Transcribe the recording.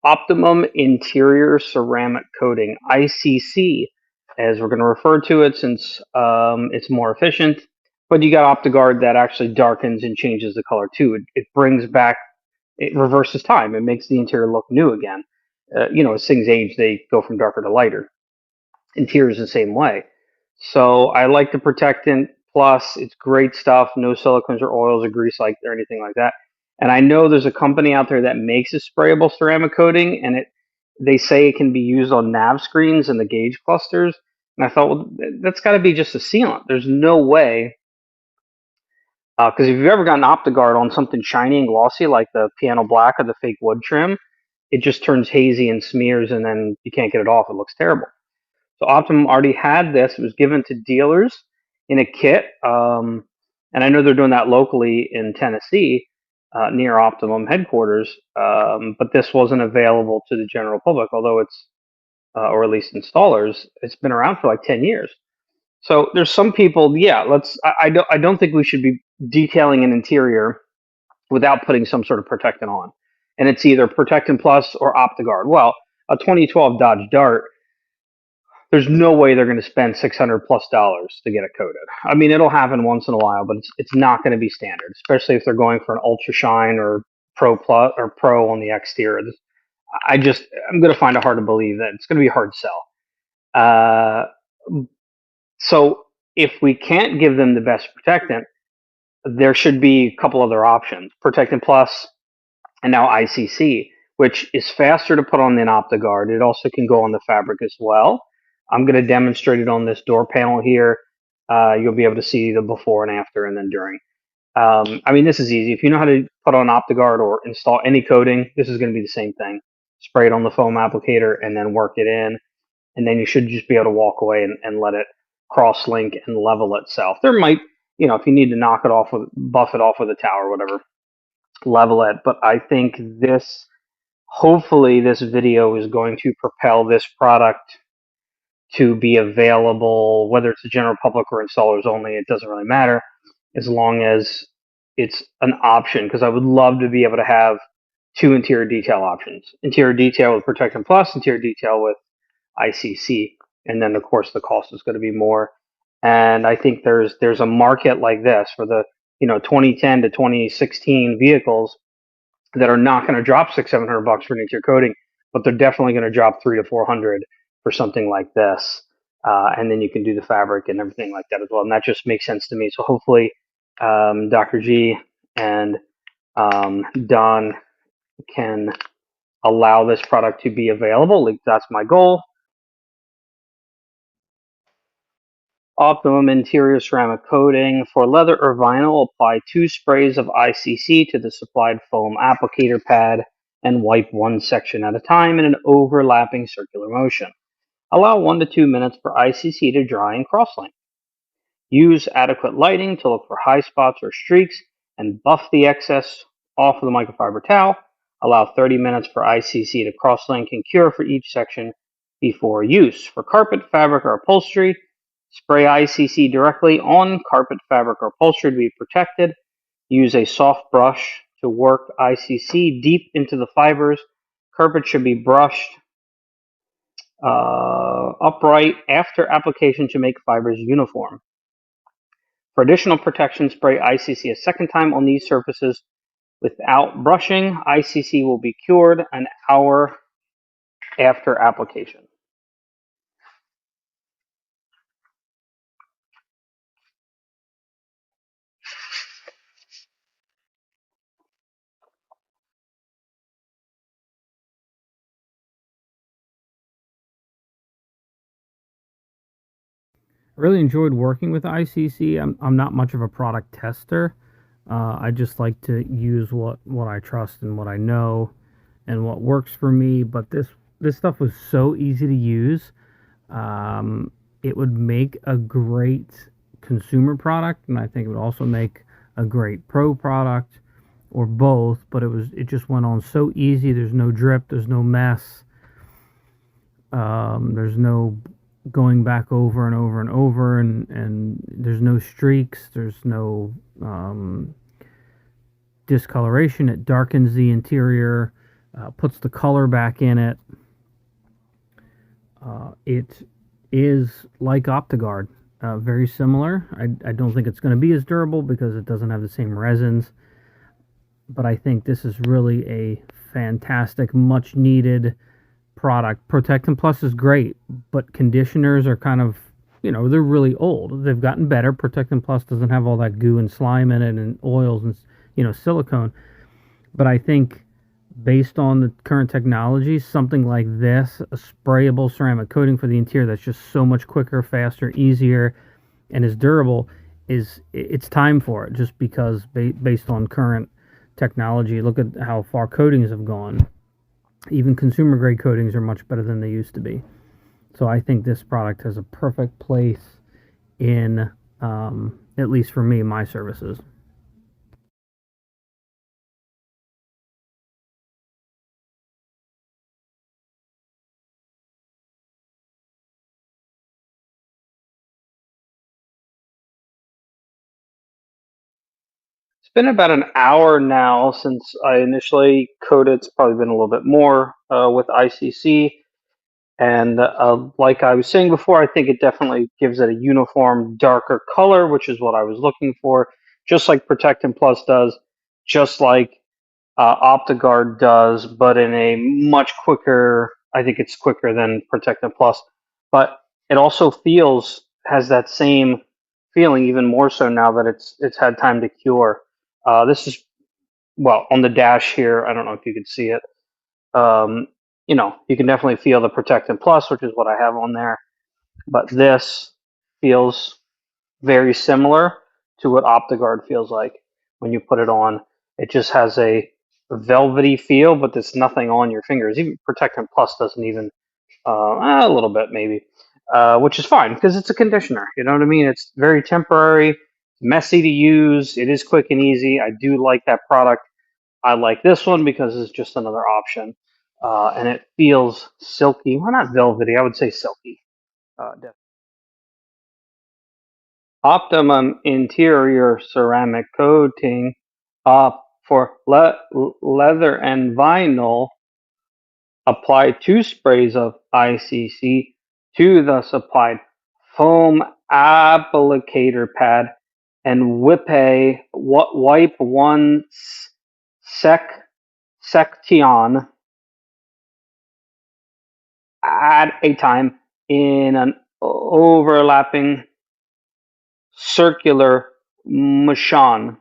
Optimum Interior Ceramic Coating, ICC, as we're going to refer to it since it's more efficient. But you got OptiGuard that actually darkens and changes the color too. It brings back, it reverses time. It makes the interior look new again. As things age, they go from darker to lighter. Interior is the same way. So I like the Protectant Plus. It's great stuff. No silicones or oils or grease or anything like that. And I know there's a company out there that makes a sprayable ceramic coating, and they say it can be used on nav screens and the gauge clusters. And I thought, well, that's got to be just a sealant. There's no way, because if you've ever gotten OptiGuard on something shiny and glossy like the piano black or the fake wood trim, it just turns hazy and smears, and then you can't get it off. It looks terrible. So Optimum already had this. It was given to dealers in a kit, and I know they're doing that locally in Tennessee, near Optimum headquarters. But this wasn't available to the general public, although or at least installers. It's been around for like 10 years. So there's some people. Yeah, I don't think we should be detailing an interior without putting some sort of protectant on, and it's either Protectant Plus or OptiGuard. Well, a 2012 Dodge Dart, there's no way they're going to spend $600+ to get it coated. I mean, it'll happen once in a while, but it's not going to be standard, especially if they're going for an ultra shine or pro plus or pro on the exterior. I'm going to find it hard to believe that it's going to be hard to sell. So if we can't give them the best protectant, there should be a couple other options: Protectant Plus and now ICC, which is faster to put on than OptiGuard. It also can go on the fabric as well. I'm going to demonstrate it on this door panel here. You'll be able to see the before and after and then during. This is easy. If you know how to put on OptiGuard or install any coating, this is going to be the same thing. Spray it on the foam applicator and then work it in. And then you should just be able to walk away and let it cross-link and level itself. There might, if you need to knock it off, buff it off with a towel or whatever, level it. But I think hopefully this video is going to propel this product to be available, whether it's the general public or installers only. It doesn't really matter, as long as it's an option, because I would love to be able to have two interior detail options: interior detail with Protectant Plus, interior detail with ICC, and then of course the cost is going to be more. And I think there's a market like this for the 2010 to 2016 vehicles that are not going to drop $600-700 for an interior coating, but they're definitely going to drop $300 to $400 for something like this. And then you can do the fabric and everything like that as well. And that just makes sense to me. So hopefully, Dr. G and Don can allow this product to be available. Like, that's my goal. Optimum Interior Ceramic Coating. For leather or vinyl, apply 2 sprays of ICC to the supplied foam applicator pad and wipe one section at a time in an overlapping circular motion. Allow 1 to 2 minutes for ICC to dry and cross-link. Use adequate lighting to look for high spots or streaks and buff the excess off of the microfiber towel. Allow 30 minutes for ICC to cross-link and cure for each section before use. For carpet, fabric, or upholstery, spray ICC directly on carpet, fabric, or upholstery to be protected. Use a soft brush to work ICC deep into the fibers. Carpet should be brushed upright after application to make fibers uniform. For additional protection, spray ICC a second time on these surfaces without brushing. ICC will be cured an hour after application. Really enjoyed working with ICC. I'm not much of a product tester. I just like to use what I trust and what I know and what works for me. But this stuff was so easy to use. It would make a great consumer product, and I think it would also make a great pro product, or both. But it just went on so easy. There's no drip. There's no mess. There's no going back over and over and over, and there's no streaks, there's no discoloration. It darkens the interior. puts the color back in it. It is like OptiGuard, very similar. I don't think it's going to be as durable because it doesn't have the same resins, but I think this is really a fantastic, much needed product. Protectant Plus is great, but conditioners are kind of, they're really old. They've gotten better. Protectant Plus doesn't have all that goo and slime in it and oils and, silicone. But I think based on the current technology, something like this, a sprayable ceramic coating for the interior that's just so much quicker, faster, easier, and is durable, it's time for it. Just because based on current technology, look at how far coatings have gone. Even consumer grade coatings are much better than they used to be. So I think this product has a perfect place in, at least for me, my services. It's been about an hour now since I initially coded. It's probably been a little bit more with ICC. And like I was saying before, I think it definitely gives it a uniform, darker color, which is what I was looking for, just like Protectant Plus does, just like OptiGuard does, but in a much quicker. I think it's quicker than Protectant Plus, but it also has that same feeling, even more so now that it's had time to cure. This is well on the dash here. I don't know if you could see it. Um, you can definitely feel the Protectant Plus, which is what I have on there. But this feels very similar to what OptiGuard feels like when you put it on. It just has a velvety feel, but there's nothing on your fingers. Even Protectant Plus doesn't even, a little bit maybe, which is fine because it's a conditioner. You know what I mean? It's very temporary, messy to use. It is quick and easy. I do like that product. I like this one because it's just another option. And it feels silky. Well, not velvety. I would say silky. Optimum interior ceramic coating for leather and vinyl. Apply 2 sprays of ICC to the supplied foam applicator pad and wipe one section at a time in an overlapping circular motion.